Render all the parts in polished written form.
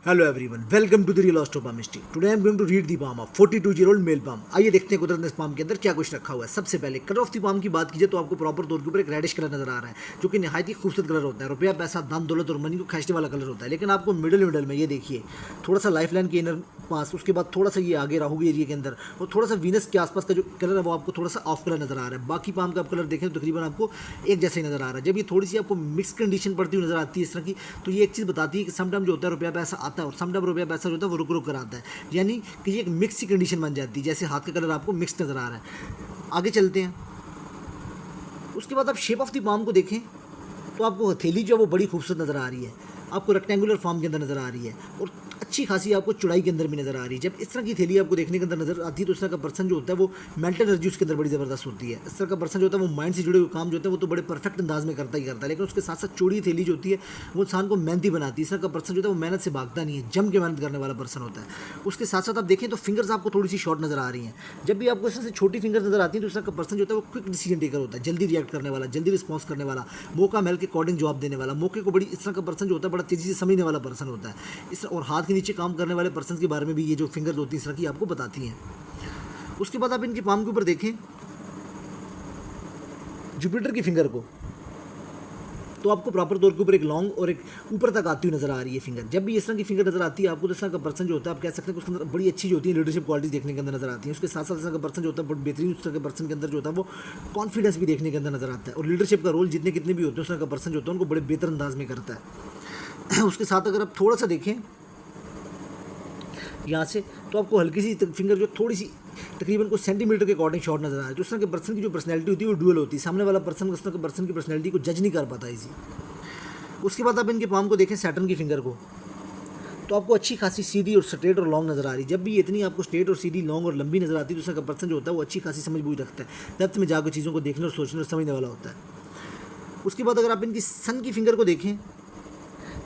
Hello everyone, welcome to the Real Osteopalmistry. Today I am going to read the palm of 42-year-old male palm. आइए देखते हैं कुदरत ने इस palm के अंदर क्या कुछ रखा हुआ है। सबसे पहले कलर ऑफ द palm की बात कीजिए तो आपको प्रॉपर तौर के ऊपर एक रेडिश कलर नजर आ रहा है, जो कि निहायत ही खूबसूरत कलर होता है। रुपया पैसा दान दौलत और मनी को खींचने वाला कलर होता है। लेकिन आपको मिडल में ये देखिए थोड़ा सा लाइफ लाइन के इनर पास, उसके बाद थोड़ा सा ये आगे राहु के एरिया के अंदर और थोड़ा सा वीनस के आसपास का जो कलर है वो आपको थोड़ा सा ऑफ कलर नजर आ रहा है। बाकी पाम का आप कलर देखें तो तकरीबन आपको एक जैसे ही नजर आ रहा है। जब ये थोड़ी सी आपको मिक्स कंडीशन पड़ती हुई नजर आती है इस तरह की, तो ये एक चीज़ बताती है कि समटाइम जो होता है रुपया पैसा आता है और समटाइम रुपया पैसा जो होता है वो रुक रुक कर आता है, यानी कि ये एक मिक्स सी कंडीशन बन जाती है। जैसे हाथ का कलर आपको मिक्स नजर आ रहा है। आगे चलते हैं। उसके बाद आप शेप ऑफ द पाम को देखें तो आपको हथेली जो है वो बड़ी खूबसूरत नज़र आ रही है, आपको रेक्टेंगुलर फॉर्म के अंदर नज़र आ रही है और अच्छी खासी आपको चौड़ाई के अंदर भी नज़र आ रही है। जब इस तरह की थैली आपको देखने के अंदर नज़र आती है तो इस तरह का पर्सन जो होता है वो मेंटल एनर्जी उसके अंदर बड़ी ज़बरदस्त होती है। इस तरह का पर्सन जो होता है वो माइंड से जुड़े हुए काम जो होते हैं वो तो बड़े परफेक्ट अंदाज में करता ही करता है, लेकिन उसके साथ साथ चौड़ी थैली जो होती है वो इंसान को मेहनती बनाती है। इस तरह का पर्सन जो होता है वो मेहनत से भागता नहीं है, जम के मेहनत करने वाला पर्सन होता है। उसके साथ साथ आप देखें तो फिंगर्स आपको थोड़ी सी शॉर्ट नज़र आ रही हैं। जब भी आपको इस तरह से छोटी फिंगर नज़र आती है तो इस तरह का पर्सन जो होता है वो क्विक डिसीजन टेकर होता है, जल्दी रिएक्ट करने वाला, जल्दी रिस्पॉन्स करने वाला, मौका महल के अकॉर्डिंग जवाब देने वाला, मौके को बड़ी इस तरह का पर्सन जो होता है बड़ा तेज़ी से समझने वाला पर्सन होता है। इस और हाथ के नीचे काम करने वाले पर्सन के बारे में भी ये जो फिंगर्स होती हैं इस तरह की आपको बताती हैं। उसके बाद आप इनके पाम के ऊपर देखें जुपिटर की फिंगर को, तो आपको प्रॉपर तौर के ऊपर एक लॉन्ग और एक ऊपर तक आती हुई नजर आ रही है फिंगर। जब भी इस तरह की फिंगर नजर आती है आपको तो इस तरह का पर्सन जो होता है आप कह सकते हैं कि उसके अंदर बड़ी अच्छी जो होती है लीडरशिप क्वालिटी देखने के अंदर नजर आती है। उसके साथ साथ इस तरह का पर्सन जो होता है बहुत बेहतरीन, उस तरह के पर्सन के अंदर जो होता है वो कॉन्फिडेंस भी देखने के अंदर नजर आता है और लीडरशिप का रोल जितने कितने भी होते हैं उस तरह का पर्सन जो होता है उनको बड़े बेहतर अंदाज में करता है। उसके साथ अगर आप थोड़ा सा देखें यहाँ से तो आपको हल्की सी फिंगर जो थोड़ी सी तकरीबन कुछ सेंटीमीटर के अकॉर्डिंग शॉर्ट नजर आ रहा है। तो उस तरह के पर्सन की जो पर्सनैलिटी होती है वो डुअल होती है, सामने वाला पर्सन उस तरह के पर्सन की पर्सनैलिटी को जज नहीं कर पाता इसी। उसके बाद आप इनके पाम को देखें सैटर्न की फिंगर को, तो आपको अच्छी खासी सीधी और स्ट्रेट और लॉन्ग नजर आ रही है। जब भी इतनी आपको स्ट्रेट और सीधी लॉन्ग और लंबी नजर आती है तो उसका पर्सन जो होता है वो अच्छी खासी समझ बूझ रखता है, डेप्थ में जाकर चीज़ों को देखने और सोचने और समझने वाला होता है। उसके बाद अगर आप इनकी सन की फिंगर को देखें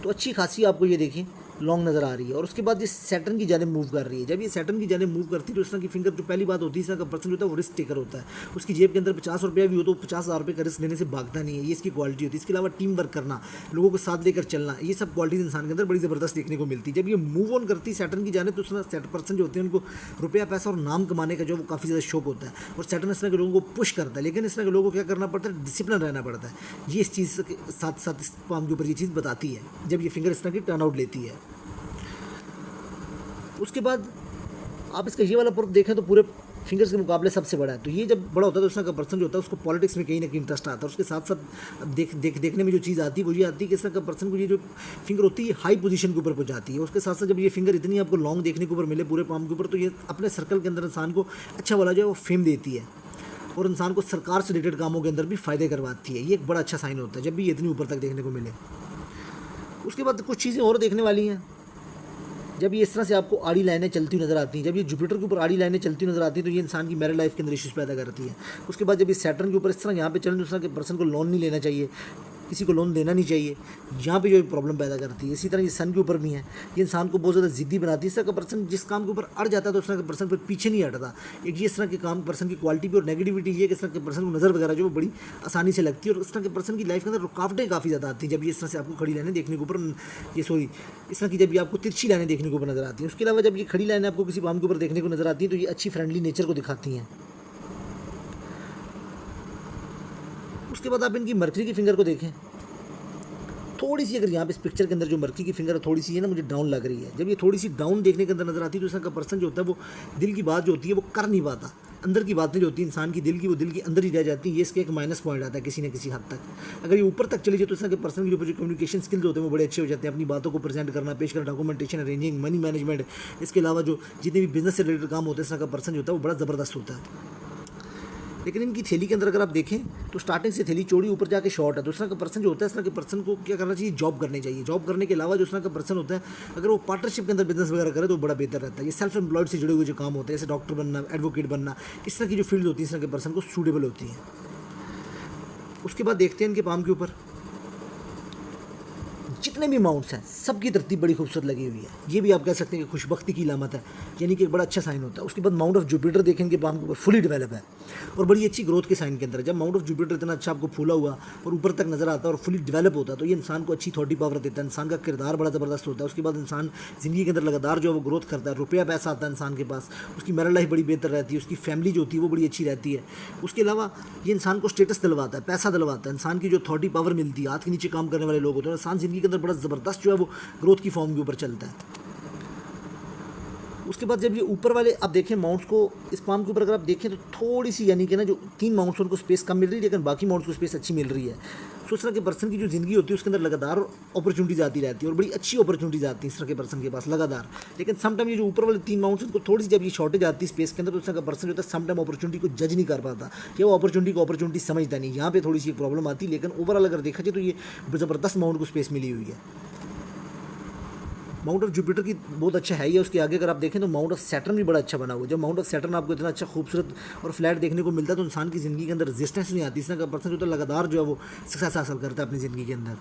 तो अच्छी खासी आपको ये देखें लॉन्ग नज़र आ रही है और उसके बाद ये सैटर्न की जाने मूव कर रही है। जब ये सैटर्न की जाने मूव करती है तो इस तरह की फिंगर जो पहली बात होती है इस तरह का पर्सन होता है वो रिस्क टेकर होता है। उसकी जेब के अंदर 50 रुपया भी हो तो 50,000 का रिस्क लेने से भागता नहीं है, ये इसकी क्वालिटी होती है। इसके अलावा टीम वर्क करना, लोगों को साथ लेकर चलना, ये सब क्वालिटीज इंसान के अंदर बड़ी ज़बरदस्त देखने को मिलती है। जब ये मूव ऑन करती है सैटर्न की जाने तो उस तरह पर्सन जो होते हैं उनको रुपया पैसा और नाम कमाने का जो वो काफ़ी ज़्यादा शौक होता है और सैटर्न इस तरह के लोगों को पुश करता है। लेकिन इस तरह के लोगों को क्या करना पड़ता है, डिसिप्लिन रहना पड़ता है। ये इस चीज़ के साथ साथ इस पाम के ऊपर ये चीज़ बताती है जब ये फिंगर इस तरह की टर्न आउट लेती है। उसके बाद आप इसका ये वाला प्रूफ देखें तो पूरे फिंगर्स के मुकाबले सबसे बड़ा है। तो ये जब बड़ा होता है तो उसका पर्सन जो होता है उसको पॉलिटिक्स में कहीं ना कहीं इंटरेस्ट आता है। उसके साथ साथ देखने में जो चीज़ आती है वो ये आती है कि इस तरह का पर्सन को ये जो फिंगर होती है हाई पोजीशन के ऊपर पहुंच जाती है। उसके साथ साथ जब ये फिंगर इतनी आपको लॉन्ग देखने के ऊपर मिले पूरे पाम के ऊपर तो ये अपने सर्कल के अंदर इंसान को अच्छा वाला जो है वो फेम देती है और इंसान को सरकार से रिलेटेड कामों के अंदर भी फ़ायदे करवाती है। ये एक बड़ा अच्छा साइन होता है जब भी ये इतनी ऊपर तक देखने को मिले। उसके बाद कुछ चीज़ें और देखने वाली हैं। जब ये इस तरह से आपको आड़ी लाइनें चलती हुई नज़र आती हैं, जब ये जुपिटर के ऊपर आड़ी लाइनें चलती हुई नज़र आती हैं तो ये इंसान की मैरिड लाइफ के अंदर इश्यूज़ पैदा करती है। उसके बाद जब ये सैटर्न के ऊपर इस तरह यहाँ पे चलने उस तरह के पर्सन को लोन नहीं लेना चाहिए, किसी को लोन देना नहीं चाहिए, यहाँ पे जो प्रॉब्लम पैदा करती है। इसी तरह ये सन के ऊपर भी है, ये इंसान को बहुत ज़्यादा ज़िद्दी बनाती है। इस तरह का पर्सन जिस काम के ऊपर अड़ जाता है तो उस तरह के पर्सन पर पीछे नहीं हटता। एक ये इस तरह के काम पर्सन की क्वालिटी भी और नेगेटिविटी ये कि इस तरह के पर्सन को नज़र वगैरह जो वो बड़ी आसानी से लगती है और इस तरह के पर्सन की लाइफ के अंदर रुकावटें काफ़ी ज़्यादा आती हैं जब ये इस तरह से आपको खड़ी लाइनें देखने के ऊपर इस तरह की जब ये आपको तिरछी लाइनें देखने को ऊपर नज़र आती हैं। उसके अलावा जब ये खड़ी लाइनें आपको किसी काम के ऊपर देखने को नज़र आती हैं तो ये अच्छी फ्रेंडली नेचर को दिखाती हैं। उसके बाद आप इनकी मर्करी की फिंगर को देखें, थोड़ी सी अगर यहाँ पे इस पिक्चर के अंदर जो मर्की की फिंगर थोड़ी सी है ना मुझे डाउन लग रही है। जब ये थोड़ी सी डाउन देखने के अंदर नजर आती है तो इसका पर्सन जो होता है वो दिल की बात जो होती है वो कर नहीं पाता। अंदर की बातें जो होती है इंसान की दिल की वो दिल के अंदर ही रह जाती है। ये इसका एक माइनस पॉइंट आता है किसी न किसी हद तक। अगर ये ऊपर तक चली जाए तो इसका पर्सन के ऊपर जो कम्युनिकेशन स्किल्स होते हैं वो बड़े अच्छे हो जाते हैं। अपनी बातों को प्रेजेंट करना, पेश करना, डॉक्यूमेंटेशन, अरेंजिंग, मनी मैनेजमेंट, इसके अलावा जो जितने भी बिजनेस से रिलेटेड काम होते हैं इसका पर्सन जो होता है वो बड़ा ज़बरदस्त होता है। लेकिन इनकी थैली के अंदर अगर आप देखें तो स्टार्टिंग से थैली चौड़ी ऊपर जाके शॉर्ट है। दूसरा का पर्सन जो होता है इस तरह के पर्सन को क्या करना चाहिए, जॉब करनी चाहिए। जॉब करने के अलावा जो इस तरह का पर्सन होता है अगर वो पार्टनरशिप के अंदर बिजनेस वगैरह करे तो बड़ा बेहतर रहता है। ये सेल्फ एम्प्लॉयड से जुड़े हुए जो काम होते हैं जैसे डॉक्टर बनना, एडवोकेट बनना, इस तरह की जो फील्ड होती है इस तरह के पर्सन को सूटेबल होती है। उसके बाद देखते हैं इनके पाम के ऊपर जितने भी माउंट्स हैं सबकी तरतीब बड़ी खूबसूरत लगी हुई है। ये भी आप कह सकते हैं कि खुशबख्ती की अलामत है, यानी कि एक बड़ा अच्छा साइन होता है। उसके बाद माउंट ऑफ जुपिटर देखेंगे पाम के ऊपर फुली डेवलप है और बड़ी अच्छी ग्रोथ के साइन के अंदर है। जब माउंट ऑफ जुपिटर इतना अच्छा आपको फूला हुआ और ऊपर तक नजर आता है और फुली डेवलप होता है तो ये इंसान को अच्छी थॉटी पावर देता है, इंसान का किरदार बड़ा ज़बरदस्त होता है। उसके बाद इंसान ज़िंदगी के अंदर लगातार जो है वो ग्रोथ करता है, रुपया पैसा आता है इंसान के पास, उसकी मैरिड लाइफ बड़ी बेहतर रहती है, उसकी फैमिली जो होती है वो बड़ी अच्छी रहती है। उसके अलावा ये इंसान को स्टेटस दिलवाता है, पैसा दिलवाता है, इंसान की जो अथॉरिटी पावर मिलती है, हाथ के नीचे काम करने वाले लोग होते हैं, इंसान ज़िंदगी के अंदर बड़ा ज़बरदस्त जो है वो ग्रोथ की फॉर्म के ऊपर चलता है। उसके बाद जब ये ऊपर वाले आप देखें माउंट्स को, इस पाम के ऊपर अगर आप देखें तो थोड़ी सी यानी कि ना जो 3 माउंट्स उनको स्पेस कम मिल रही है, लेकिन बाकी माउंट्स को स्पेस अच्छी मिल रही है। तो इस तरह के पर्सन की जो ज़िंदगी होती है उसके अंदर लगातार अपॉर्चुनिटीज आती रहती है और बड़ी अच्छी अपॉर्चुनिटीज आती हैं इस तरह के पर्सन के पास लगातार। लेकिन समटाइम ये जो ऊपर वाले 3 माउंट्स उनको थोड़ी सी जब ये शॉर्टेज आती है स्पेस के अंदर तो उस तरह का पर्सन जो होता है समटाइम अपॉर्चुनिटी को जज नहीं कर पाता या वो अपॉर्चुनिटी को अपॉर्चुनिटी समझता नहीं। यहाँ पे थोड़ी सी प्रॉब्लम आती है, लेकिन ओवरऑल अगर देखा जाए तो ये ज़बरदस्त माउंट को स्पेस मिली हुई है। माउंट ऑफ जुपिटर की बहुत अच्छा है ही है। उसके आगे अगर आप देखें तो माउंट ऑफ सैटर्न भी बड़ा अच्छा बना हुआ है। जब माउंट ऑफ सैटर्न आपको इतना अच्छा खूबसूरत और फ्लैट देखने को मिलता है तो इंसान की ज़िंदगी के अंदर रेजिस्टेंस नहीं आती। इस तरह का पर्सन जो है लगातार जो है वो सक्सेस हासिल करता है अपनी ज़िंदगी के अंदर।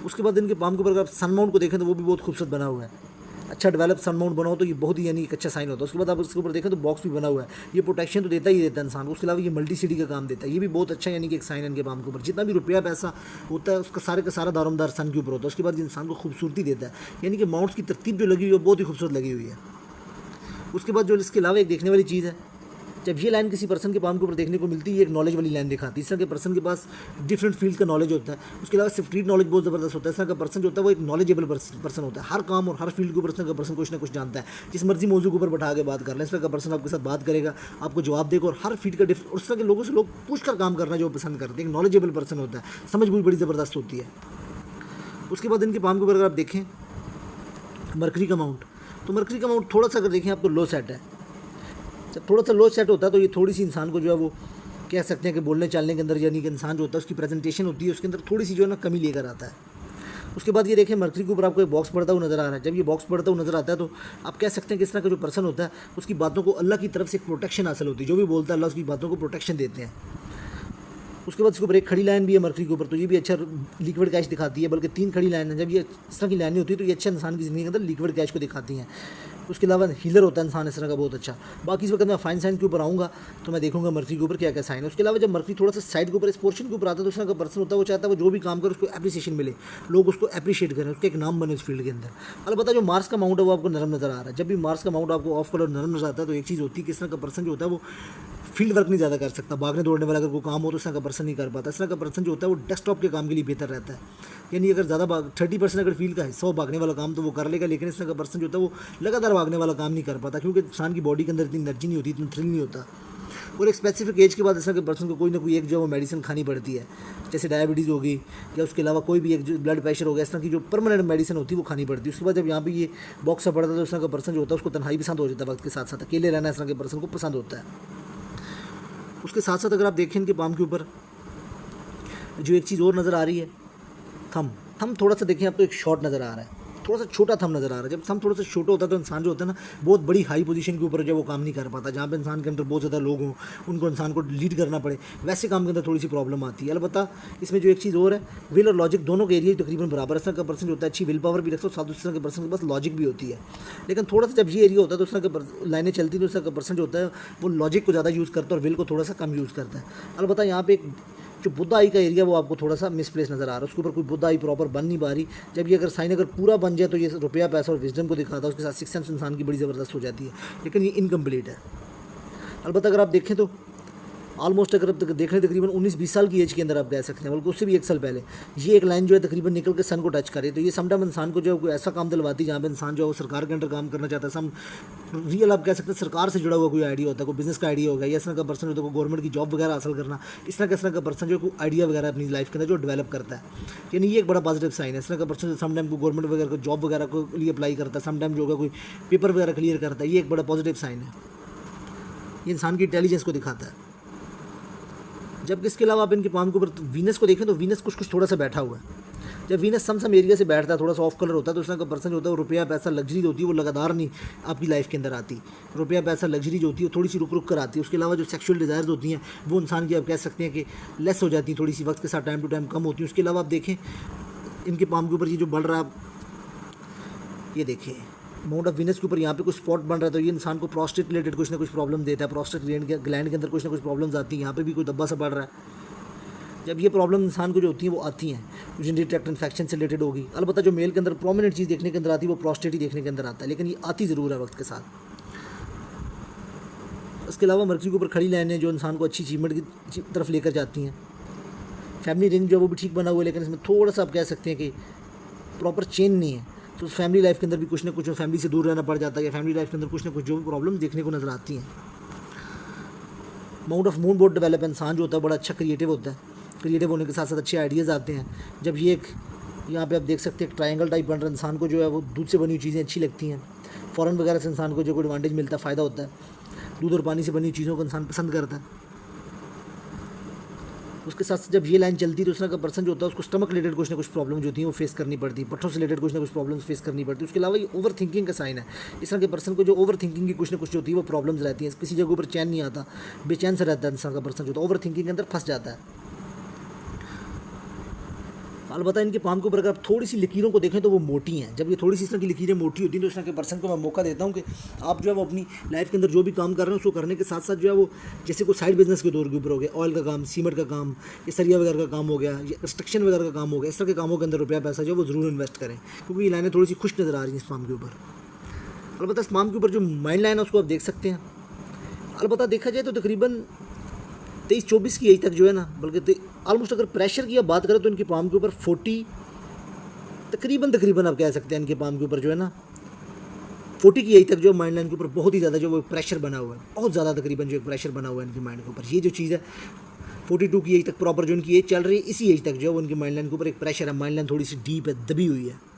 उसके बाद इनके पाम के ऊपर अगर आप सन माउंट को देखें तो वो भी बहुत खूबसूरत बना हुआ है। अच्छा डेवलप सन माउंट बना हो तो ये बहुत ही यानी एक अच्छा साइन होता है। उसके बाद आप उसके ऊपर देखें तो बॉक्स भी बना हुआ है, ये प्रोटेक्शन तो देता ही देता है इंसान को। उसके अलावा ये मल्टी सिटी का काम देता है, ये भी बहुत अच्छा यानी कि एक साइन है इनके पाम के ऊपर। जितना भी रुपया पैसा होता है उसका सारे का सारा दारोमदार सन के ऊपर होता है। उसके बाद इंसान को खूबसूरती देता है, यानी कि माउंट्स की तरतीब जो लगी हुई है बहुत ही खूबसूरत लगी हुई है। उसके बाद जो इसके अलावा एक देखने वाली चीज़ है, जब ये लाइन किसी पर्सन के पाम के ऊपर देखने को मिलती है, ये एक नॉलेज वाली लाइन दिखाती है। इस तरह के पर्सन के पास डिफरेंट फील्ड का नॉलेज होता है। उसके अलावा स्ट्रीट नॉलेज बहुत ज़बरदस्त होता है। इस तरह का पर्सन जो होता है वो एक नॉलेजेबल पर्सन होता है। हर काम और हर फील्ड के ऊपर इस तरह का पर्सन कुछ ना कुछ जानता है। जिस मर्जी मौजू के ऊपर बैठा के बात कर लें, इस तरह का पर्सन आपके साथ बात करेगा, आपको जवाब देगा और हर फील्ड का उस तरह के लोगों से लोग पूछ कर काम करना जो पसंद करते हैं। एक नॉलेजेबल पर्सन होता है, समझ भी बड़ी ज़बरदस्त होती है। उसके बाद इनके पाम के ऊपर अगर आप देखें मरकरी का माउंट, तो मरकरी का माउंट थोड़ा सा अगर देखें आप तो लो सेट है। जब थोड़ा सा लो सेट होता है तो ये थोड़ी सी इंसान को जो है वो कह सकते हैं कि बोलने चालने के अंदर यानी कि इंसान जो होता है उसकी प्रेजेंटेशन होती है उसके अंदर थोड़ी सी जो है ना कमी लेकर आता है। उसके बाद ये देखें मरकरी के ऊपर आपको एक बॉक्स पड़ता हुआ नज़र आ रहा है। जब ये बॉक्स पड़ता हुआ नज़र आता है तो आप कह सकते हैं कि इस तरह का जो पर्सन होता है उसकी बातों को अल्लाह की तरफ से एक प्रोटेक्शन हासिल होती है। जो भी बोलता है अल्लाह उसकी बातों को प्रोटेक्शन देते हैं। उसके बाद इसके ऊपर एक खड़ी लाइन भी है मरकरी के ऊपर, तो ये भी अच्छा लिक्विड कैश दिखाती है, बल्कि 3 खड़ी लाइन है। जब ये इस तरह की लाइनें होती है तो ये अच्छा इंसान की ज़िंदगी के अंदर लिक्विड कैश को दिखाती हैं। उसके अलावा हीलर होता है इंसान इस तरह का बहुत अच्छा। बाकी इस वक्त मैं फाइन साइन के ऊपर आऊँगा तो मैं देखूंगा मरकरी के ऊपर क्या क्या साइन है। उसके अलावा जब मरकरी थोड़ा सा साइड के ऊपर इस पोर्शन के ऊपर आता है तो इस तरह का पर्सन होता है वो चाहता है वो जो भी काम करे उसको एप्रिसिएशन मिले, लोग उसको एप्रिशिएट करें, उसका एक नाम बने उस फील्ड के अंदर। अलबत्ता जो मार्स का माउंट है वो आपको नरम नज़र आ रहा है। जब भी मार्स का माउंट आपको ऑफ कलर नरम नजर आता है तो एक चीज़ होती है कि इस तरह का पर्सन जो होता है वो फील्ड वर्क नहीं ज़्यादा कर सकता। भागने दौड़ने वाला अगर कोई काम हो तो इस तरह का पर्सन नहीं कर पाता। इस तरह का पर्सन जो होता है वो डेस्कटॉप के काम के लिए बेहतर रहता है, यानी अगर ज़्यादा 30% अगर फील्ड का हिस्सा हो भागने वाला काम तो वो कर लेगा। लेकिन इस तरह का पर्सन जो होता है वो लगातार भागने वाला काम नहीं कर पाता क्योंकि इंसान की बॉडी के अंदर इतनी एनर्जी नहीं होती, इतना थ्रिल नहीं होता। और एक स्पेसिफिक एज के बाद इस तरह के पर्सन को कोई ना कोई एक जो वो मेडिसिन खानी पड़ती है, जैसे डायबिटीज़ होगी या उसके अलावा कोई भी एक जो ब्लड प्रेशर हो गया, इस तरह की जो परमानेंट मेडिसिन होती है वो खानी पड़ती है। उसके बाद जब यहाँ पे ये बॉक्स सा पड़ता है तो इस तरह का पर्सन जो होता है उसको तन्हाई पसंद हो जाता है, वक्त के साथ साथ अकेले रहना इस तरह के पर्सन को पसंद होता है। उसके साथ साथ अगर आप देखें इनके पाम के ऊपर जो एक चीज़ और नज़र आ रही है, थम थोड़ा सा देखें आप तो एक शॉर्ट नज़र आ रहा है, थोड़ा सा छोटा थम नज़र आ रहा है। जब थम थोड़ा सा छोटा होता है तो इंसान जो होता है ना बहुत बड़ी हाई पोजीशन के ऊपर जो वो काम नहीं कर पाता। जहाँ पे इंसान के अंदर बहुत ज़्यादा लोग हों, उनको इंसान को लीड करना पड़े, वैसे काम के अंदर थोड़ी सी प्रॉब्लम आती है। अलबत्ता इसमें जो एक चीज़ और है, विल और लॉजिक दोनों के एरिया तकरीबन बराबर। इस तरह का पर्सन जो होता है अच्छी विल पावर भी रखता है, साथ उस तरह के पर्सन के पास लॉजिक भी होती है। लेकिन थोड़ा सा जब ये एरिया होता है तो उस तरह के लाइनें चलती है तो उस तरह का पर्सन जो होता है वो लॉजिक को ज़्यादा यूज़ करता है और विल को थोड़ा सा कम यूज़ करता है। अलबत्ता यहाँ पे एक जो बुद्धा आई का एरिया वो आपको थोड़ा सा मिसप्लेस नज़र आ रहा है, उसके ऊपर कोई बुद्धा आई प्रॉपर बन नहीं पा रही। जब ये अगर साइन अगर पूरा बन जाए तो ये रुपया पैसा और विजडम को दिखाता है, उसके साथ सिक्स सेंस इंसान की बड़ी ज़बरदस्त हो जाती है, लेकिन ये इनकम्प्लीट है। अलबत्ता अगर आप देखें तो ऑलमोस्ट अगर आप देख रहे हैं तकरीबन 19-20 साल की एज के अंदर आप कह सकते हैं, बल्कि उससे भी 1 साल पहले ये एक लाइन जो है तकरीबन निकल के सन को टच करे। तो ये समटाइम इंसान को जो है कोई ऐसा काम दिलवाती है जहाँ पे इंसान जो है वो सरकार के अंडर काम करना चाहता है। सम रियल आप कह सकते हैं सरकार से जुड़ा हुआ कोई आइडिया होता है, कोई बिजनेस का आइडिया होगा, या इस तरह का पर्सन होता है कोई गवर्नमेंट की जॉब वगैरह हासिल करना, इस तरह का पर्सन जो कोई आइडिया वगैरह अपनी लाइफ के अंदर जो डेवलप करता है, यानी ये एक बड़ा पॉजिटिव साइन है। इस तरह का पर्सन समटाइम को गवर्नमेंट वगैरह को जॉब वगैरह को लिए अप्लाई करता है, समटाइम जो होगा कोई पेपर वगैरह क्लियर करता है, ये एक बड़ा पॉजिटिव साइन है। ये इंसान की इंटेलिजेंस को दिखाता है। जबकि इसके अलावा आप इनके पाम के ऊपर वीनस को देखें तो वीनस कुछ थोड़ा सा बैठा हुआ है। जब वीनस सम एरिया से बैठता है, थोड़ा सा ऑफ कलर होता है, तो उस तरह का पर्सन जो होता है वो रुपया पैसा लग्जरी होती है वो लगातार नहीं आपकी लाइफ के अंदर आती। रुपया पैसा लग्जरी जो होती है वो थोड़ी सी रुक रुक कर आती है। उसके अलावा जो सेक्सुअल डिज़ायर्स होती हैं वो इंसान की आप कह सकते हैं कि लेस हो जाती हैं, थोड़ी सी वक्त के साथ टाइम टू टाइम कम होती है। उसके अलावा आप देखें इनके पाम के ऊपर ये जो बढ़ रहा है, ये देखिए माउंट ऑफ वीनस के ऊपर यहाँ पे कुछ स्पॉट बन रहा है, तो ये इंसान को प्रोस्टेट रिलेटेड कुछ ना कुछ प्रॉब्लम देता है। प्रोस्टेट ग्लैंड के अंदर कुछ ना कुछ प्रॉब्लम्स आती हैं। यहाँ पे भी कोई धब्बा सा बढ़ रहा है। जब ये प्रॉब्लम इंसान को जो होती हैं वो आती हैं, यूरिनरी ट्रैक्ट इन्फेक्शन से रिलेटेड होगी। अलबत्ता जो मेल के अंदर प्रोमिनेंट चीज़ देखने के अंदर आती है वो प्रोस्टेट ही देखने के अंदर आता है, लेकिन ये आती ज़रूर है वक्त के साथ। इसके अलावा मर्क्यूरी के ऊपर खड़ी लाइनें जो इंसान को अच्छी अचीवमेंट की तरफ लेकर जाती हैं। फैमिली रिंग जो वो भी ठीक बना हुआ है, लेकिन इसमें थोड़ा सा आप कह सकते हैं कि प्रॉपर चेन नहीं है, तो उस फैमिली लाइफ के अंदर भी कुछ ना कुछ फैमिली से दूर रहना पड़ जाता है, या फैमिली लाइफ के अंदर कुछ ना कुछ जो भी प्रॉब्लम देखने को नज़र आती हैं। Mount of moon board develop इंसान जो होता है बड़ा अच्छा क्रिएटिव होता है। क्रिएटिव होने के साथ साथ अच्छे आइडियाज़ आते हैं। जब ये एक यहाँ पे आप देख सकते हैं एक ट्रायंगल टाइप बन रहा है, इंसान को जो है वो दूध से बनी हुई चीज़ें अच्छी लगती हैं। फ़ॉरेन वगैरह से इंसान को जो कोई एडवांटेज मिलता है, फ़ायदा होता है। दूध और पानी से बनी हुई चीज़ों को इंसान पसंद करता है। उसके साथ जब ये लाइन चलती है तो उस तरह का पर्सन जो होता है उसको स्टमक रिलेटेड कुछ ना कुछ प्रॉब्लम जो होती है वो फेस करनी पड़ती है। पट्ठों से रिलेटेड कुछ ना कुछ प्रॉब्लम्स फेस करनी पड़ती है। उसके अलावा ये ओवर थिंकिंग का साइन है। इस तरह के पर्सन को जो ओवर थिंकिंग की कुछ ना कुछ जो होती है वो प्रॉब्लम्स रहती हैं। किसी जगह पर चैन नहीं आता, बेचैन से रहता है इंसान का पर्सन जो होता है, ओवर थिंकिंग के अंदर फंस जाता है। अलबत्ता इनके पाम के ऊपर अगर आप थोड़ी सी लकीरों को देखें तो वो मोटी हैं। जब ये थोड़ी सी इस तरह की लकीरें मोटी होती हैं तो इस तरह के पर्सन को मैं मौका देता हूँ कि आप जो है वो अपनी लाइफ के अंदर जो भी काम कर रहे हैं उसको करने के साथ साथ जो है वो जैसे कोई साइड बिजनेस के दौर के ऊपर हो गया, ऑयल का काम, सीमेंट का काम, या सरिया वगैरह का काम हो गया, या कंस्ट्रक्शन वगैरह का काम हो गया, इस तरह के कामों के अंदर रुपया पैसा जो है वो ज़रूर इन्वेस्ट करें, क्योंकि ये लाइनें थोड़ी सी खुश नज़र आ रही हैं इस पाम के ऊपर। अलबत्ता इस पाम के ऊपर जो माइंड लाइन है उसको आप देख सकते हैं। अलबत्ता देखा जाए तो तकरीबन 23-24 की एज तक जो है ना, बल्कि ऑलमोस्ट अगर प्रेशर की आप बात करें तो इनके पाम के ऊपर 40 तकरीबन आप कह सकते हैं इनके पाम के ऊपर जो है ना 40 की एज तक जो माइंड लाइन के ऊपर बहुत ही ज़्यादा जो वो प्रेशर बना हुआ है, बहुत ज़्यादा तकरीबन जो एक प्रेशर बना हुआ है इनके माइंड के ऊपर। ये जो चीज़ है 42 की एज तक प्रॉपर जो इनकी एज चल रही है, इसी एज तक जो है उनकी माइंड लाइन के ऊपर एक प्रेशर है। माइंड लाइन थोड़ी सी डीप है, दबी हुई है।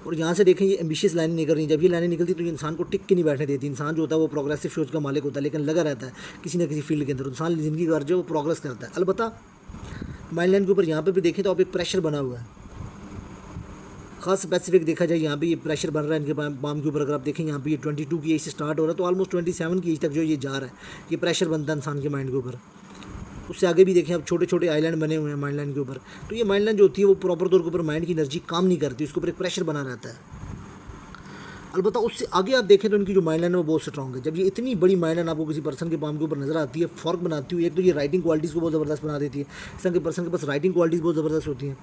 और यहाँ से देखें ये एम्बिशियस लाइनें निकल रही हैं। जब ये लाइनें निकलती तो ये इंसान को टिक के नहीं बैठने देती। इंसान जो होता है वो प्रोग्रेसिव सोच का मालिक होता है, लेकिन लगा रहता है किसी न किसी फील्ड के अंदर। इंसान ज़िंदगी भर जो प्रोग्रेस करता है। अलबत्ता माइंड लाइन के ऊपर यहाँ पे भी देखें तो आप एक प्रेशर बना हुआ है। खास स्पेसिफिक देखा जाए यहाँ पे ये प्रेशर बन रहा है इनके पाम के ऊपर। अगर आप देखें यहाँ पे ये 22 की एज से स्टार्ट हो रहा है तो ऑलमोस्ट 27 की एज तक जो ये जा रहा है, ये प्रेशर बनता है इंसान के माइंड के ऊपर। उससे आगे भी देखें अब छोटे छोटे आइलैंड बने हुए हैं माइंड लाइन के ऊपर। तो ये माइंड लाइन जो होती है वो प्रॉपर तौर के ऊपर माइंड की एनर्जी काम नहीं करती, उसके ऊपर एक प्रेशर बना रहता है। अलबत्ता उससे आगे आप देखें तो इनकी जो माइंड लाइन है वो बहुत स्ट्रॉन्ग है। जब ये इतनी बड़ी माइंड लाइन आपको किसी पर्सन के पाम के ऊपर नजर आती है, फॉर्क बनाती हुई, एक तो ये राइटिंग क्वालिटीज़ को बहुत ज़बरदस्त बना देती है। इस तरह के पर्सन के पास राइटिंग क्वालिटीज़ बहुत ज़बरदस्त होती हैं।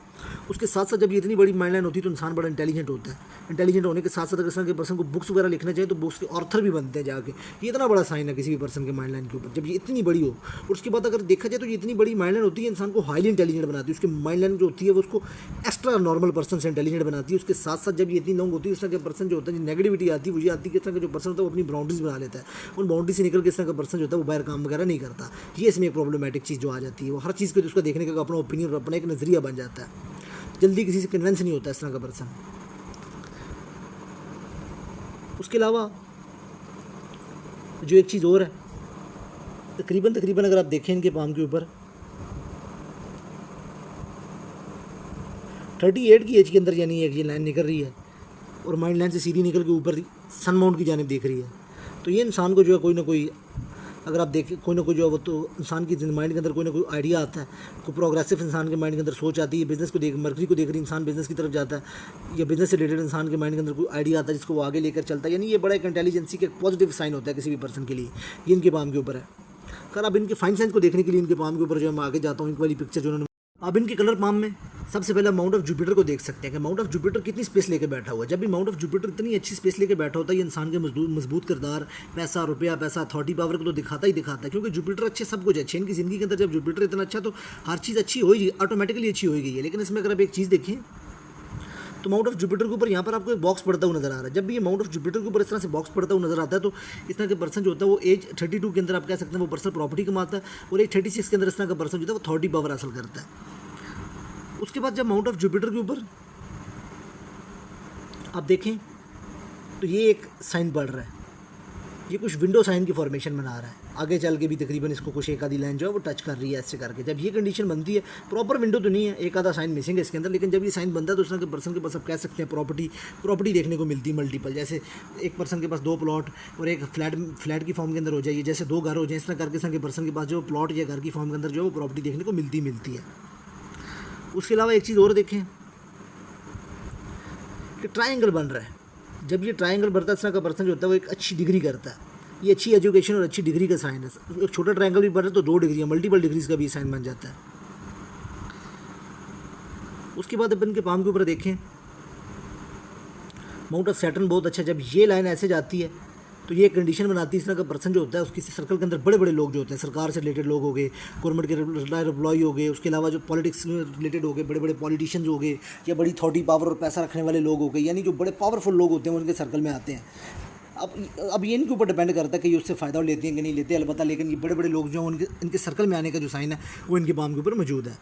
उसके साथ साथ जब ये इतनी बड़ी माइंड लाइन होती है तो इंसान बड़ा इंटेलिजेंट होता है। इंटेलिजेंट होने के साथ साथ अगर इस तरह के पर्सन को बुक्स वगैरह लिखना चाहिए तो बुक्स के ऑथर भी बनते हैं जाके। ये इतना बड़ा साइन है किसी भी पर्सन के माइंड लाइन के ऊपर जब ये इतनी बड़ी हो। और उसके बाद अगर देखा जाए तो ये इतनी बड़ी माइंड लाइन होती है इंसान को हाईली इंटेलिजेंट बनाती है। उसकी माइंड लाइन जो होती है वो उसको एक्स्ट्रा नॉर्मल पर्सन से इंटेलिजेंट बनाती है। उसके साथ साथ जब ये इतनी लॉन्ग होती है, इस तरह के पर्सन जो होता है नेगेटिविटी आती है, वो ये आती है कि इस तरह का जो पर्सन होता है वो अपनी बाउंड्रीज बना लेता है। उन बाउंड्री से निकल के इस तरह का पर्सन जो होता है वो बाहर काम वगैरह नहीं करता। ये इसमें एक प्रॉब्लमेटिक चीज़ जो आ जाती है। वो हर चीज़ को उसका देखने का अपना ओपिनियन और अपना एक नज़रिया बन जाता है। जल्दी किसी से कन्विंस नहीं होता इस तरह का पर्सन। उसके अलावा जो एक चीज़ और है, तकरीबन अगर आप देखें इनके पाम के ऊपर 38 की एज के अंदर यानी एक ये लाइन निकल रही है और माइंड लाइन से सीधी निकल के ऊपर सन माउंट की जानिब देख रही है। तो ये इंसान को जो है कोई ना कोई, अगर आप देखें कोई ना कोई जो है वो तो इंसान की माइंड के अंदर कोई ना कोई आइडिया आता है, कोई प्रोग्रेसिव इंसान के माइंड के अंदर सोच आती है। बिजनेस को देख, मर्करी को देख रही इंसान बिजनेस की तरफ जाता है, या बिजनेस से रिलेटेड इंसान के माइंड के अंदर कोई आइडिया आता है जिसको वो आगे लेकर चलता है। यानी ये बड़ा एक इंटेलिजेंसी का एक पॉजिटिव साइन होता है किसी भी पर्सन के लिए। ये इनके पाम के ऊपर है। अगर अब इनके फाइन साइंस को देखने के लिए इनके पाम के ऊपर जो मैं आगे जाता हूँ, इनकी वाली पिक्चर जो उन्होंने, अब इनके कलर पाम में सबसे पहले माउंट ऑफ जुपिटर को देख सकते हैं कि माउंट ऑफ जुपिटर कितनी स्पेस लेके बैठा हुआ है। जब भी माउंट ऑफ जुपिटर इतनी अच्छी स्पेस लेके बैठा होता है, ये इंसान के मजबूत किरदार, पैसा, रुपया, पैसा, अथॉरिटी, पावर को तो दिखाता ही दिखाता है, क्योंकि जुपिटर अच्छे सब कुछ अच्छे। इनकी ज़िंदगी के अंदर जब जुपिटर इतना अच्छा तो हर चीज़ अच्छी होगी, ऑटोमेटिकली अच्छी होगी है। लेकिन इसमें अगर आप एक चीज़ देखें तो माउंट ऑफ जुपिटर के ऊपर यहाँ पर आपको एक बॉक्स पड़ता हुआ नजर आ रहा है। जब भी ये माउंट ऑफ जुपिटर के ऊपर इस तरह से बॉक्स पड़ता हुआ नजर आता है तो इस तरह के पर्सन जो होता है वो एज 32 के अंदर आप कह सकते हैं वो पर्सन प्रॉपर्टी कमाता है, और एज 36 के अंदर इस तरह का पर्सन जो होता है वो अथॉरिटी पावर हासिल करता है। उसके बाद जब माउंट ऑफ जुपिटर के ऊपर आप देखें तो ये एक साइन बढ़ रहा है, ये कुछ विंडो साइन की फॉर्मेशन बना रहा है। आगे चल के भी तकरीबन इसको कुछ एक आधी लाइन जो है वो टच कर रही है ऐसे करके। जब ये कंडीशन बनती है, प्रॉपर विंडो तो नहीं है, एक आधा साइन मिसिंग है इसके अंदर, लेकिन जब ये साइन बनता है तो उस तरह के पर्सन के पास आप कह सकते हैं प्रॉपर्टी देखने को मिलती है मल्टीपल। जैसे एक पर्सन के पास 2 प्लॉट और एक फ्लैट की फॉर्म के अंदर हो जाए, जैसे 2 घर हो जाए, इस तरह करके के पर्सन के पास जो प्लॉट या घर की फॉर्म के अंदर जो है वो प्रॉपर्टी देखने को मिलती है। उसके अलावा एक चीज़ और देखें कि ट्रायंगल बन रहा है। जब ये ट्रायंगल बनता है, इस तरह का पर्सन जो होता है वो एक अच्छी डिग्री करता है। ये अच्छी एजुकेशन और अच्छी डिग्री का साइन है। एक छोटा ट्रायंगल भी बन रहा है तो 2 डिग्री, मल्टीपल डिग्रीज का भी साइन बन जाता है। उसके बाद अपन के पाम के ऊपर देखें, माउंट ऑफ सैटर्न बहुत अच्छा। जब ये लाइन ऐसे जाती है तो ये कंडीशन बनाती है इस तरह का पर्सन जो होता है उसकी सर्कल के अंदर बड़े बड़े लोग जो होते हैं, सरकार से रिलेटेड लोग हो गए, गवर्नमेंट के रिटायर एम्प्लॉय हो गए, उसके अलावा जो पॉलिटिक्स में रिलेटेड हो गए, बड़े बड़े पॉलिटिशियंस हो गए, या बड़ी अथॉरिटी पावर और पैसा रखने वाले लोग हो गए, यानी जो बड़े पावरफुल लोग होते हैं उनके सर्कल में आते हैं। अब ये इनके ऊपर डिपेंड करता है कि ये उससे फ़ायदा लेते हैं कि नहीं लेते, अलबत्ता लेकिन ये बड़े बड़े लोग जो हैं इनके सर्कल में आने का जो साइन है वो इनके पाम के ऊपर मौजूद है।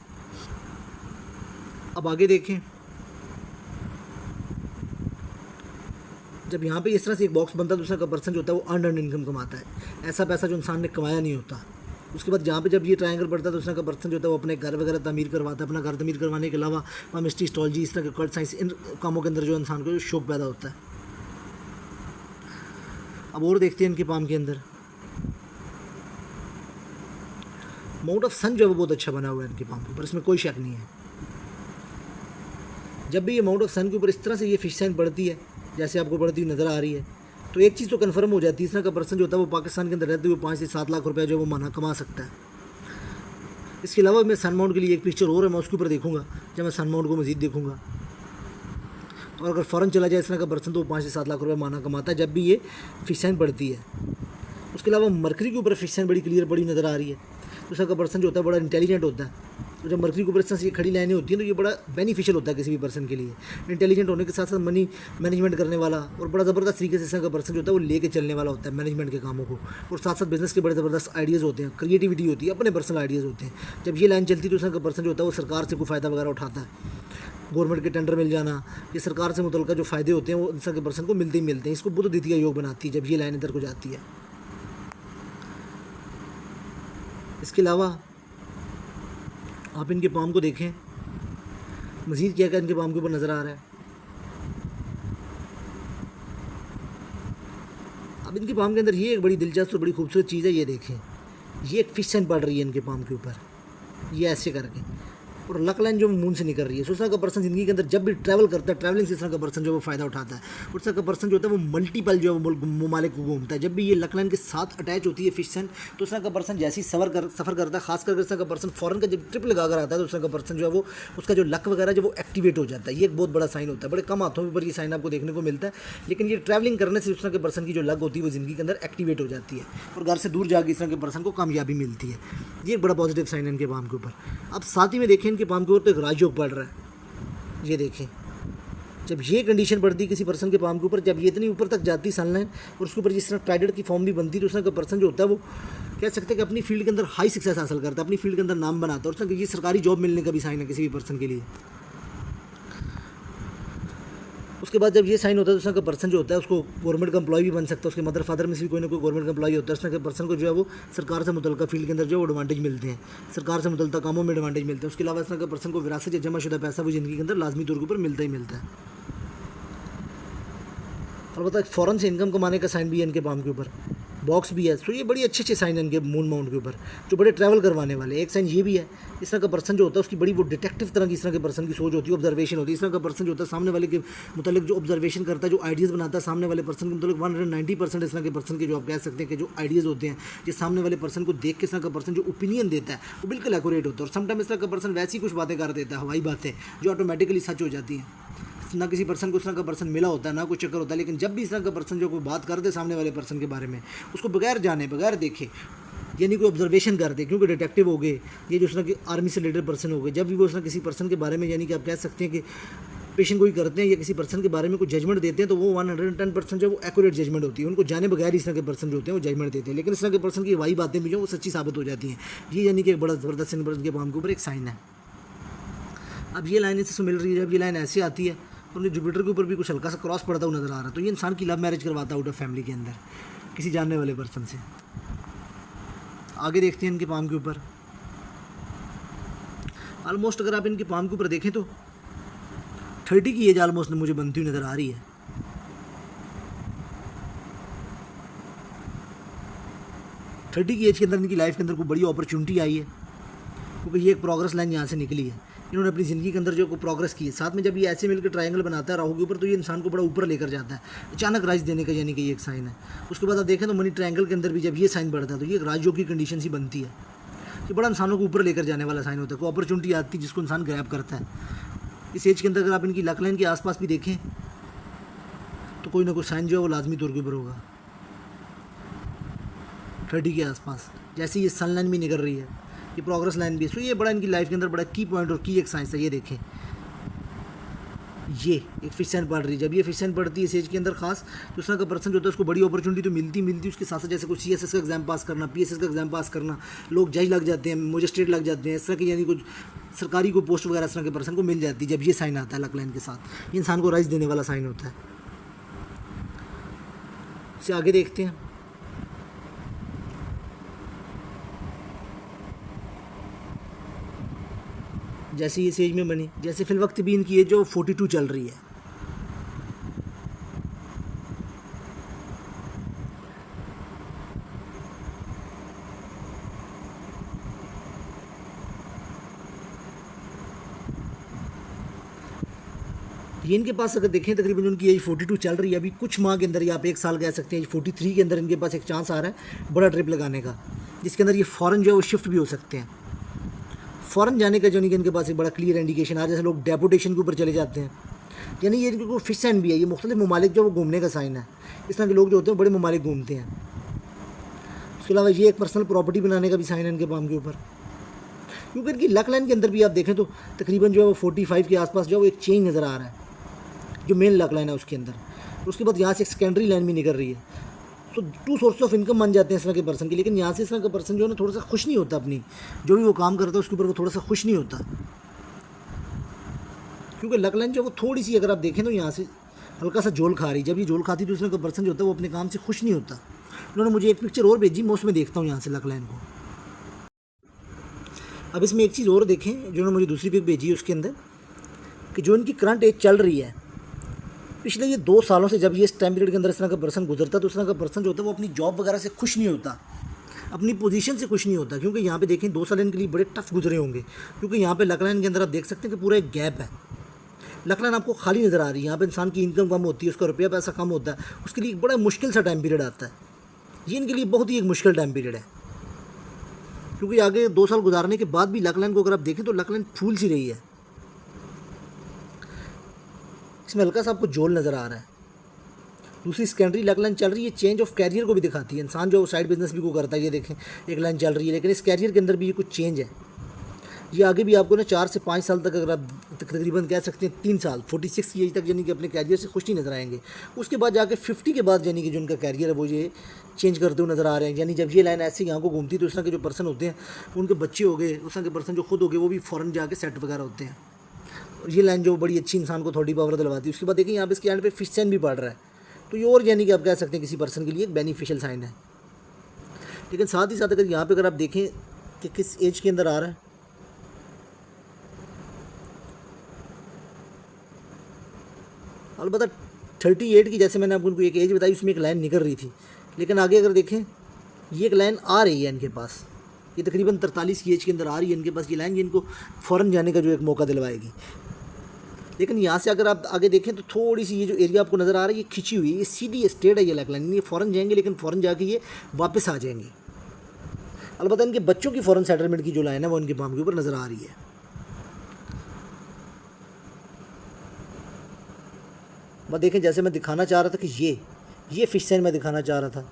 अब आगे देखें, जब यहाँ पे इस तरह से एक बॉक्स बनता है, दूसरा का पर्सन जो होता है वो अर्न इनकम कमाता है, ऐसा पैसा जो इंसान ने कमाया नहीं होता। उसके बाद जहाँ पे जब ये ट्रायंगल पड़ता है, दूसरा का पर्सन जो होता है वो अपने घर वगैरह तमीर करवाता है। अपना घर तमीर करवाने के अलावा मिस्ट्री, एस्ट्रोलॉजी, इस तरह के कल्ट साइंस, इन कामों के अंदर जो इंसान को शौक पैदा होता है। अब और देखते हैं इनके पाम के अंदर, माउंट ऑफ सन जो है वो बहुत अच्छा बना हुआ है इनके पाम के ऊपर, इसमें कोई शक नहीं है। जब भी ये माउंट ऑफ सन के ऊपर इस तरह से ये फिश साइन पड़ती है, जैसे आपको पड़ती हुई नज़र आ रही है, तो एक चीज़ तो कन्फर्म हो जाती है, इस तरह का पर्सन जो होता है वो पाकिस्तान के अंदर रहते हुए 5 से 7 लाख रुपया जो वो माना कमा सकता है। इसके अलावा मैं सन माउंट के लिए एक पिक्चर और है, मैं उसके ऊपर देखूंगा जब मैं सन माउंट को मज़ीद देखूंगा। और अगर फ़ौरन चला जाए इस तरह का पर्सन तो वो 5 से 7 लाख रुपये माना कमाता है जब भी ये फिश साइन पड़ती है। उसके अलावा मरकरी के ऊपर फिश साइन बड़ी क्लियर बड़ी नज़र आ रही है। उस तरह का पर्सन जो होता है बड़ा इंटेलिजेंट होता है। तो जब मरकरी के ऊपर इस तरह से ये खड़ी लाइनें होती हैं तो ये बड़ा बेनिफिशियल होता है किसी भी पर्सन के लिए। इंटेलिजेंट होने के साथ साथ मनी मैनेजमेंट करने वाला और बड़ा ज़बरदस्त तरीके से इस तरह का पर्सन जो होता है वो लेके चलने वाला होता है मैनेजमेंट के कामों को, और साथ साथ बिजनेस के बड़े ज़बरदस्त आइडियाज़ होते हैं, क्रिएटिविटी होती है, अपने पर्सनल आइडियाज़ होते हैं। जब ये लाइन चलती है तो इस तरह का पर्सन जो होता है वो सरकार से कोई फ़ायदा वगैरह उठाता है, गवर्नमेंट के टेंडर मिल जाना, ये सरकार से मुतल्लिक़ जो फ़ायदे होते हैं वो इस तरह के पर्सन को मिलते ही मिलते हैं। इसको बुध द्वितीय योग बनाती है जब ये लाइन इधर को जाती है। इसके अलावा आप इनके पाम को देखें, मज़ीद क्या क्या इनके पाम के ऊपर नज़र आ रहा है। अब इनके पाम के अंदर ये एक बड़ी दिलचस्प और बड़ी खूबसूरत चीज़ है, ये देखें, ये एक फिश साइन पड़ रही है इनके पाम के ऊपर, ये ऐसे करके, और लक लाइन जो मून से निकल रही है। उस तरह का पर्सन ज़िंदगी के अंदर जब भी ट्रैवल करता है, ट्रैवलिंग से इस तरह का पर्सन जो वो फ़ायदा उठाता है। उस तरह का पर्सन जो होता है वो मल्टीपल जो है वो ममालिक को घूमता है। जब भी ये लक लाइन के साथ अटैच होती है फिश साइन, तो उस तरह का पर्सन जैसे ही सफ़र करता है, खासकर इस तरह का पर्सन फॉरन का जब ट्रिप लगा कर आता है तो उस तरह का पर्सन जो है वो उसका जो लक वगैरह जो वो एक्टिवेट हो जाता है। ये एक बहुत बड़ा साइन होता है, बड़े कम हाथों पर ये साइन आपको देखने को मिलता है, लेकिन ये ट्रैवलिंग करने से उस तरह के पर्सन की जो लक होती है वो ज़िंदगी के अंदर एक्टिवेट हो जाती है और घर से दूर जाकर इस तरह के पर्सन को कामयाबी मिलती है। ये एक बड़ा पॉजिटिव साइन है इनके पाम के ऊपर। अब साथ ही में देखें इनके पाम के ऊपर तो एक राजयोग पड़ रहा है, ये देखें, जब ये कंडीशन बढ़ती है किसी पर्सन के पाम के ऊपर, जब ये इतनी ऊपर तक जाती सनलाइन और उसके ऊपर जिस तरह ट्राइडेंट की फॉर्म भी बनती है, तो उस तरह का पर्सन जो होता है वो कह सकते हैं कि अपनी फील्ड के अंदर हाई सक्सेस हासिल करता है, अपनी फील्ड के अंदर नाम बनाता है। और उस तरह ये सरकारी जॉब मिलने का भी साइन है किसी भी पर्सन के लिए। उसके बाद जब ये साइन होता है तो उस तरह का पर्सन जो होता है उसको गवर्नमेंट का एम्प्लॉय भी बन सकता है, उसके मदर फादर में से भी कोई ना कोई गवर्नमेंट का एम्प्लॉय होता है। उस तरह के पर्सन को जो है वो सरकार से मुतल्लिक़ फील्ड के अंदर जो है एडवांटेज मिलते हैं, सरकार से मुतल्लिक़ कामों में एडवांटेज मिलते हैं। उसके अलावा इस तरह का पर्सन को विरासत या जमाशुदा पैसा वो ज़िंदगी के अंदर लाजमी तौर के ऊपर मिलता ही मिलता है। अलबत्ता फ़ौरन से इनकम कमाने का साइन भी है इनके पाम के ऊपर, बॉक्स भी है। तो ये बड़ी अच्छे साइन है इनके मून माउंट के ऊपर जो बड़े ट्रैवल करवाने वाले। एक साइन ये भी है, इस तरह का पर्सन जो होता है उसकी बड़ी वो डिटेक्टिव तरह की इस तरह के पर्सन की सोच होती है, ऑब्जर्वेशन होती है। इस तरह का पर्सन जो होता है सामने वाले के मुतालिक जो ऑब्जर्वेशन करता है, जो आइडियाज़ बनाता है सामने वाले पर्सन के मुतालिक 190% इस तरह के पर्सन के जो आप कह सकते हैं कि जो आइडियाज़ होते हैं, जो सामने वाले पर्सन को देख के इस तरह का पर्सन जो ओपिनियन देता है वो बिल्कुल एक्यूरेट होता है। और समटाइम इस तरह का पर्सन वैसी कुछ बातें कर देता है, हवाई बातें जो ऑटोमेटिकली सच हो जाती हैं। ना किसी पर्सन को इस तरह का पर्सन मिला होता है, ना कोई चक्कर होता है, लेकिन जब भी इस तरह का पर्सन जो कोई बात कर दे सामने वाले पर्सन के बारे में, उसको बगैर जाने बगैर देखे यानी कोई ऑब्जर्वेशन कर दे, क्योंकि डिटेक्टिव हो गए, ये जो इस तरह के आर्मी से रिलेटेड पर्सन हो गए, जब भी वो इस तरह किसी पर्सन के बारे में यानी कि आप कह सकते हैं कि पेशेंट कोई करते हैं या किसी पर्सन के बारे में कोई जजमेंट देते हैं तो वो 110% जो वो एक्यूरेट जजमेंट होती है। उनको जाने बगैर इस तरह के पर्सन जो होते हैं वो जजमेंट देते हैं, लेकिन इस तरह के पर्सन की वही बातें भी जो वो सच्ची साबित हो जाती हैं। ये यानी कि एक बड़ा ज़बरदस्त के पाम के ऊपर एक साइन है। अब ये लाइन इससे मिल रही है, जब ये लाइन ऐसे आती है तो उन्हें जुपिटर के ऊपर भी कुछ हल्का सा क्रॉस पड़ता हुआ नज़र आ रहा है, तो ये इंसान की लव मैरिज करवाता है आउट ऑफ फैमिली के अंदर किसी जानने वाले पर्सन से। आगे देखते हैं इनके पाम के ऊपर, ऑलमोस्ट अगर आप इनके पाम के ऊपर देखें तो 30 की एज ऑलमोस्ट मुझे बनती हुई नज़र आ रही है। थर्टी की एज के अंदर इनकी लाइफ के अंदर कोई बड़ी अपॉर्चुनिटी आई है, क्योंकि ये एक प्रोग्रेस लाइन यहाँ से निकली है। इन्होंने अपनी ज़िंदगी के अंदर जो को प्रोग्रेस की है। साथ में जब ये ऐसे मिलकर ट्रायंगल बनाता है राहु के ऊपर, तो ये इंसान को बड़ा ऊपर लेकर जाता है, अचानक राइज देने का, यानी कि ये एक साइन है। उसके बाद आप देखें तो मनी ट्रायंगल के अंदर भी जब ये साइन बढ़ता है तो ये एक राजयोग की कंडीशन सी बनती है। ये बड़ा इंसानों को ऊपर लेकर जाने वाला साइन होता है। कोई अपॉर्चुनिटी आती है जिसको इंसान ग्रैब करता है। इस एज के अंदर अगर आप इनकी लक लाइन के आसपास भी देखें तो कोई ना कोई साइन जो है वो लाजमी तौर के ऊपर होगा 30 के आसपास। जैसे ये सन लाइन भी निकल रही है, ये प्रोग्रेस लाइन भी है। सो ये बड़ा इनकी लाइफ के अंदर बड़ा की पॉइंट और की एक साइंस है। ये देखें, ये एक फिश साइन पड़ रही है। जब ये फिश साइन पड़ती है इस एज के अंदर खास, तो उस तरह का पर्सन जो होता है उसको बड़ी अपॉर्चुनिटी तो मिलती उसके साथ साथ जैसे कुछ CSS का एग्जाम पास करना, PSS का एग्जाम पास करना, लोग जज लग जाते हैं, मजिस्ट्रेट लग जाते हैं, इस तरह के यानी कुछ सरकारी को पोस्ट वगैरह इस तरह के पर्सन को मिल जाती है जब ये साइन आता है लक लाइन के साथ। ये इंसान को राइज देने वाला साइन होता है। इससे आगे देखते हैं। जैसे ये एज में बनी, जैसे फिल वक्त भी इनकी एज जो 42 चल रही है। ये इनके पास अगर देखें तकरीबन उनकी एज 42 चल रही है। अभी कुछ माह के अंदर, या आप एक साल कह सकते हैं, 43 के अंदर इनके पास एक चांस आ रहा है बड़ा ट्रिप लगाने का, जिसके अंदर ये फ़ॉरन जो है वो शिफ्ट भी हो सकते हैं। फ़ॉरन जाने का जो नहीं कि इनके पास एक बड़ा क्लियर इंडिकेशन आ रहा है। जैसे लोग डेपुटेशन के ऊपर चले जाते हैं, यानी ये इनको फिश साइन भी है। ये मुख्तलिफ ममालिक जो वो घूमने का साइन है। इस तरह के लोग जो होते हैं बड़े ममालिक घूमते हैं। उसके अलावा ये एक पर्सनल प्रॉपर्टी बनाने का भी साइन है इनके पाम के ऊपर। क्योंकि इनकी लक लाइन के अंदर भी आप देखें तो तकरीबन जो है वो 45 के आसपास जो है वो एक चेंज नज़र आ रहा है जो मेन लक लाइन है उसके अंदर। उसके बाद यहाँ से एक सेकेंडरी लाइन भी निकल रही है। तो 2 सोर्स ऑफ इनकम बन जाते हैं इस तरह के पर्सन के। लेकिन यहाँ से इस तरह का पर्सन जो है ना थोड़ा सा खुश नहीं होता, अपनी जो भी वो काम करता है उसके ऊपर वो थोड़ा सा खुश नहीं होता। क्योंकि लक लाइन जो वो थोड़ी सी अगर आप देखें तो यहाँ से हल्का सा झोल खा रही। जब ये झोल खाती तो इस तरह का पर्सन जो होता है वो अपने काम से खुश नहीं होता। उन्होंने मुझे एक पिक्चर और भेजी, मैं उसमें देखता हूँ यहाँ से लक लाइन को। अब इसमें एक चीज़ और देखें जो उन्होंने मुझे दूसरी पिक भेजी है उसके अंदर, कि जो इनकी करंट एज चल रही है पिछले ये 2 सालों से, जब ये इस टाइम पीरियड के अंदर इस तरह का पर्सन गुजरता है तो उस तरह का पर्सन जो होता है वो अपनी जॉब वगैरह से खुश नहीं होता, अपनी पोजीशन से खुश नहीं होता। क्योंकि यहाँ पे देखें 2 साल इनके लिए बड़े टफ गुजरे होंगे। क्योंकि यहाँ पे लक लाइन के अंदर आप देख सकते हैं कि पूरा एक गैप है। लक लाइन आपको खाली नज़र आ रही है। यहाँ पे इंसान की इनकम कम होती है, उसका रुपया पैसा कम होता है, उसके लिए एक बड़ा मुश्किल सा टाइम पीरियड आता है। ये इनके लिए बहुत ही एक मुश्किल टाइम पीरियड है। क्योंकि आगे 2 साल गुजारने के बाद भी लक लाइन को अगर आप देखें तो लक लाइन फूल सी रही है। इसमें हल्का सा आपको जोल नज़र आ रहा है। दूसरी सेकेंडरी लक लाइन चल रही है, चेंज ऑफ कैरियर को भी दिखाती है। इंसान जो साइड बिजनेस भी को करता है, ये देखें एक लाइन चल रही है, लेकिन इस कैरियर के अंदर भी ये कुछ चेंज है। ये आगे भी आपको ना 4 से 5 साल तक, अगर आप तकरीबन कह सकते हैं 3 साल 46 की एज तक यानी कि अपने कैरियर से खुश नहीं नज़र आएंगे। उसके बाद जाके 50 के बाद यानी कि जो उनका कैरियर है वो ये चेंज करते हुए नज़र आ रहे हैं। यानी जब ये लाइन ऐसे यहाँ को घूमती तो इस तरह के जो पर्सन होते हैं उनके बच्चे हो गए, उस तरह के पर्सन जो खुद हो गए वो भी फ़ौरन जाके सेट वगैरह होते हैं। और ये लाइन जो बड़ी अच्छी इंसान को थोड़ी पावर दिलवाती है। उसके बाद देखिए यहाँ पे इसके एंड पे फिश साइन भी पड़ रहा है। तो ये और यानी कि आप कह सकते हैं किसी पर्सन के लिए एक बेनिफिशियल साइन है। लेकिन साथ ही साथ अगर यहाँ पे अगर आप देखें कि किस एज के अंदर आ रहा है, अलबत्ता 38 की जैसे मैंने आपको उनको एक एज बताई उसमें एक लाइन निकल रही थी। लेकिन आगे अगर देखें ये एक लाइन आ रही है इनके पास, ये तकरीबन 43 की एज के अंदर आ रही है इनके पास ये लाइन, इनको फ़ौरन जाने का जो एक मौका दिलवाएगी। लेकिन यहाँ से अगर आप आगे देखें तो थोड़ी सी ये जो एरिया आपको नज़र आ रहा है ये खिंची हुई है, ये सीधी स्ट्रेट है ये लक लाइन। ये फ़ौरन जाएंगे लेकिन फ़ौरन जाके ये वापस आ जाएंगे। अलबत्ता इनके बच्चों की फ़ौरन सेटलमेंट की जो लाइन है वो इनके पाम के ऊपर नज़र आ रही है। मैं देखें जैसे मैं दिखाना चाह रहा था कि ये फिश साइन मैं दिखाना चाह रहा था,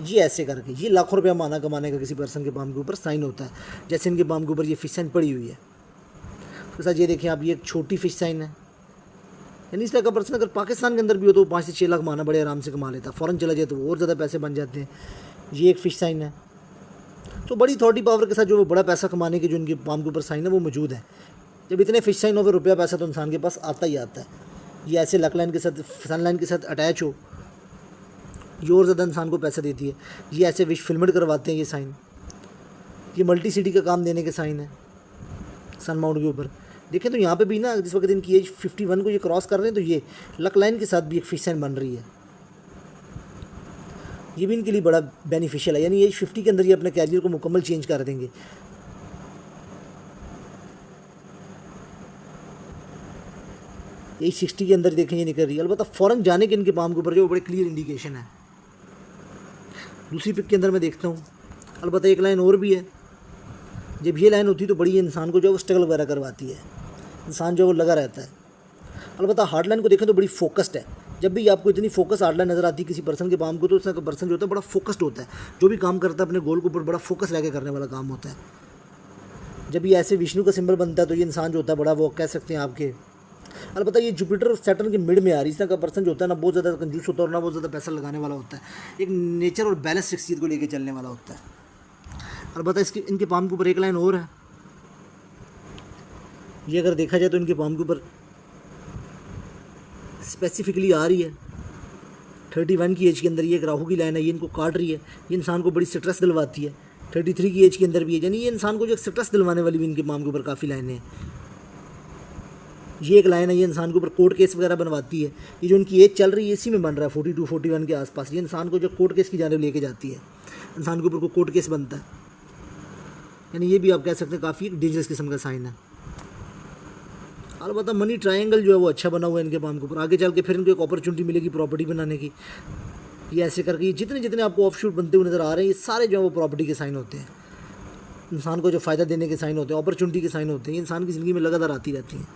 ये ऐसे करके ये लाखों रुपया माना कमाने का किसी पर्सन के पाम के ऊपर साइन होता है। जैसे इनके पाम के ऊपर ये फिश साइन पड़ी हुई है, उसके साथ ये देखें आप ये एक छोटी फिश साइन है। यानी इस तरह का पर्सन अगर पाकिस्तान के अंदर भी हो तो 5 से 6 लाख माना बड़े आराम से कमा लेता। फ़ौरन चला जाए तो और ज़्यादा पैसे बन जाते हैं। ये एक फ़िश साइन है। तो बड़ी अथॉरिटी पावर के साथ जो बड़ा पैसा कमाने के जो इनके पाम के ऊपर साइन है वो मौजूद है। जब इतने फिश साइन हो फिर रुपया पैसा तो इंसान के पास आता ही आता है। ये ऐसे लक लाइन के साथ सन लाइन के साथ अटैच हो ये और ज़्यादा इंसान को पैसा देती है। ये ऐसे विश फिल्मेड करवाते हैं ये साइन, ये मल्टी सिटी का काम देने के साइन है सन माउंट के ऊपर। देखें तो यहाँ पे भी ना जिस वक्त इनकी एज 51 को ये क्रॉस कर रहे हैं तो ये लक लाइन के साथ भी एक फिश साइन बन रही है। ये भी इनके लिए बड़ा बेनिफिशियल है। यानी एज 50 के अंदर ये अपने कैरियर को मुकम्मल चेंज कर देंगे। यही 60 के अंदर देखें ये निकल रही है। अलबत्ता फ़ौरन जाने के इनके पाम के ऊपर जो बड़े क्लियर इंडिकेशन है। दूसरी पिक के अंदर मैं देखता हूँ, अलबत्ता एक लाइन और भी है। जब ये लाइन होती है तो बड़ी इंसान को जो है वो स्ट्रगल वगैरह करवाती है, इंसान जो है वो लगा रहता है। अलबत्ता हार्ड लाइन को देखें तो बड़ी फोकस्ड है। जब भी आपको इतनी फोकस हार्ड लाइन नज़र आती है किसी पर्सन के पाम को, तो उसका पर्सन जो होता है बड़ा फोकस्ड होता है, जो भी काम करता है अपने गोल के ऊपर बड़ा फोकस रह के करने वाला काम होता है। जब ये ऐसे विष्णु का सिंबल बनता है तो ये इंसान जो होता है बड़ा वो कह सकते हैं आपके, अलबत्ता ये जुपिटर और सैटर्न के मिड में आ रही है। इस तरह का पर्सन जो होता है ना बहुत ज़्यादा कंजूस होता है और ना बहुत ज़्यादा पैसा लगाने वाला होता है, एक नेचर और बैलेंस शख्सियत को लेकर चलने वाला होता है। अलबत्ता इसके इनके पाम के ऊपर एक लाइन और है। ये अगर देखा जाए तो इनके पाम के ऊपर स्पेसिफिकली आ रही है 31 की एज के अंदर। ये एक राहु की लाइन है, ये इनको काट रही है, ये इंसान को बड़ी स्ट्रेस दिलवाती है। 33 की एज के अंदर भी है, यानी ये इंसान को जो स्ट्रेस दिलवाने वाली भी इनके पाम के ऊपर काफ़ी लाइनें हैं। ये एक लाइन है, ये इंसान के ऊपर कोर्ट केस वगैरह बनवाती है। ये जो इनकी एज चल रही है इसी में बन रहा है 42-41 के आसपास। ये इंसान को जो कोर्ट केस की जानिब लेके जाती है, इंसान के ऊपर को कोर्ट केस बनता है, यानी ये भी आप कह सकते हैं काफ़ी डेंजरस किस्म का साइन है। अलबत्ता मनी ट्रायंगल जो है वो अच्छा बना हुआ है इनके पाम के ऊपर। आगे चल के फिर इनको एक अपॉर्चुनिटी मिलेगी प्रॉपर्टी बनाने की। ये ऐसे करके ये जितने जितने आपको ऑफशूट बनते हुए नज़र आ रहे हैं, ये सारे जो है वो प्रॉपर्टी के साइन होते हैं, इंसान को जो फ़ायदा देने के साइन होते हैं, अपॉर्चुनिटी के साइन होते हैं। ये इंसान की ज़िंदगी में लगातार आती रहती हैं।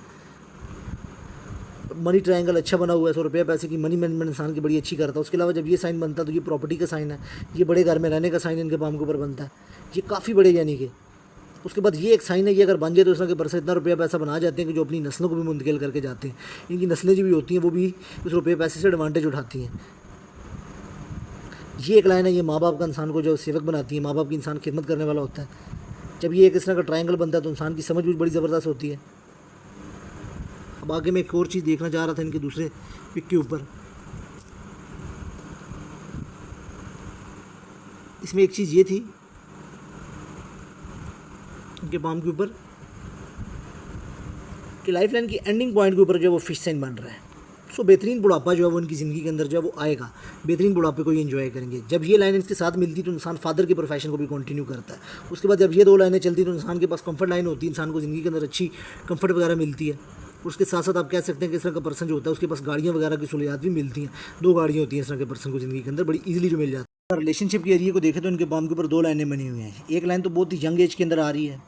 मनी ट्रायंगल अच्छा बना हुआ है, 100 रुपये पैसे की मनी मैनेजमेंट इंसान की बड़ी अच्छी करता है। उसके अलावा जब ये साइन बनता है तो ये प्रॉपर्टी का साइन है, ये बड़े घर में रहने का साइन इनके पाम के ऊपर बनता है, ये काफ़ी बड़े यानी कि। उसके बाद ये एक साइन है, ये अगर बन जाए तो उसके के परसे इतना रुपया पैसा बना जाते हैं कि जो अपनी नस्लों को भी मुंतकिल करके जाते हैं। इनकी नस्लें जो भी होती हैं वो भी उस रुपये पैसे से एडवांटेज उठाती हैं। ये एक लाइन है, ये माँ बाप का इंसान को जो सेवक बनाती है, माँ बाप की इंसान खिदमत करने वाला होता है। जब ये एक इस तरह का ट्रायंगल बनता है तो इंसान की समझ भी बड़ी ज़बरदस्त होती है। अब आगे मैं एक और चीज़ देखना चाह रहा था इनके दूसरे पिक के ऊपर। इसमें एक चीज़ ये थी इनके पाम के ऊपर कि लाइफ लाइन की एंडिंग पॉइंट के ऊपर जो है वो फिश साइन बन रहा है। सो बेहतरीन बुढ़ापा जो है वो इनकी ज़िंदगी के अंदर जो है वो आएगा, बेहतरीन बुढ़ापे को ये एंजॉय करेंगे। जब ये लाइन इसके साथ मिलती तो इंसान फादर के प्रोफेशन को भी कंटिन्यू करता है। उसके बाद जब ये दो लाइनें चलती तो इंसान के पास कंफर्ट लाइन होती है, इंसान को ज़िंदगी के अंदर अच्छी कंफर्ट वगैरह मिलती है। उसके साथ साथ आप कह सकते हैं कि इस तरह का पर्सन जो होता है उसके पास गाड़ियाँ वगैरह की सहूलियात भी मिलती हैं। 2 गाड़ियाँ होती हैं इस तरह के पर्सन को ज़िंदगी के अंदर बड़ी ईजिली जो मिल जाती है। रिलेशनशिप के एरिए को देखें तो इनके पाम के ऊपर 2 लाइनें बनी हुई हैं। एक लाइन तो बहुत ही यंग एज के अंदर आ रही है,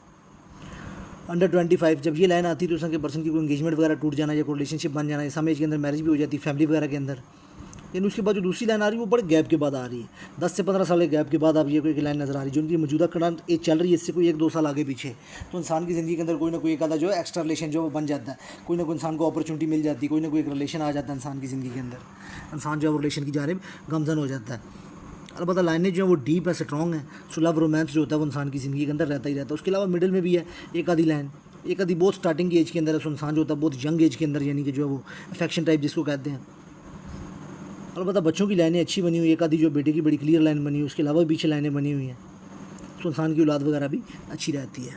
अंडर 25। जब ये लाइन आती है तो उसके पर्सन की कोई एंगेजमेंट वगैरह टूट जाना या कोई रिलेशनशिप बन जाना, सम एज के अंदर मैरिज भी हो जाती है फैमिली वगैरह के अंदर। लेकिन उसके बाद जो दूसरी लाइन आ रही है वो बड़े गैप के बाद आ रही है, 10 से 15 साल के गैप के बाद आप ये कोई लाइन नज़र आ रही है। जो उनकी मौजूदा करंट एज चल रही है इससे कोई 1-2 साल आगे पीछे, तो इंसान की ज़िंदगी के अंदर कोई ना कोई एक आधा जो है एक्स्ट्रा रिलेशन जो बन जाता है, कोई ना कोई इंसान को अपॉर्चुनिटी मिल जाती है, कोई ना कोई एक रिलेशन आ जाता है इंसान की ज़िंदगी के अंदर। इंसान जो है वो रिलेशन की जानिब गमजन हो जाता है। अलबत्ता लाइनें जो है वो डीप है, स्ट्रॉन्ग है। सो लव रोमांस जो होता है वो इंसान की ज़िंदगी के अंदर रहता ही रहता है। उसके अलावा मिडिल में भी है एक आधी लाइन, एक आधी बहुत स्टार्टिंग की एज के अंदर है। सो इंसान जो होता है बहुत यंग एज के अंदर यानी कि जो है वो अफेक्शन टाइप जिसको कहते हैं। अलबत्ता बच्चों की लाइनें अच्छी बनी हुई, एक आधी जो बेटे की बड़ी क्लियर लाइन बनी हुई, उसके अलावा भी पीछे लाइनें बनी हुई हैं। सो इंसान की औलाद वगैरह भी अच्छी रहती है।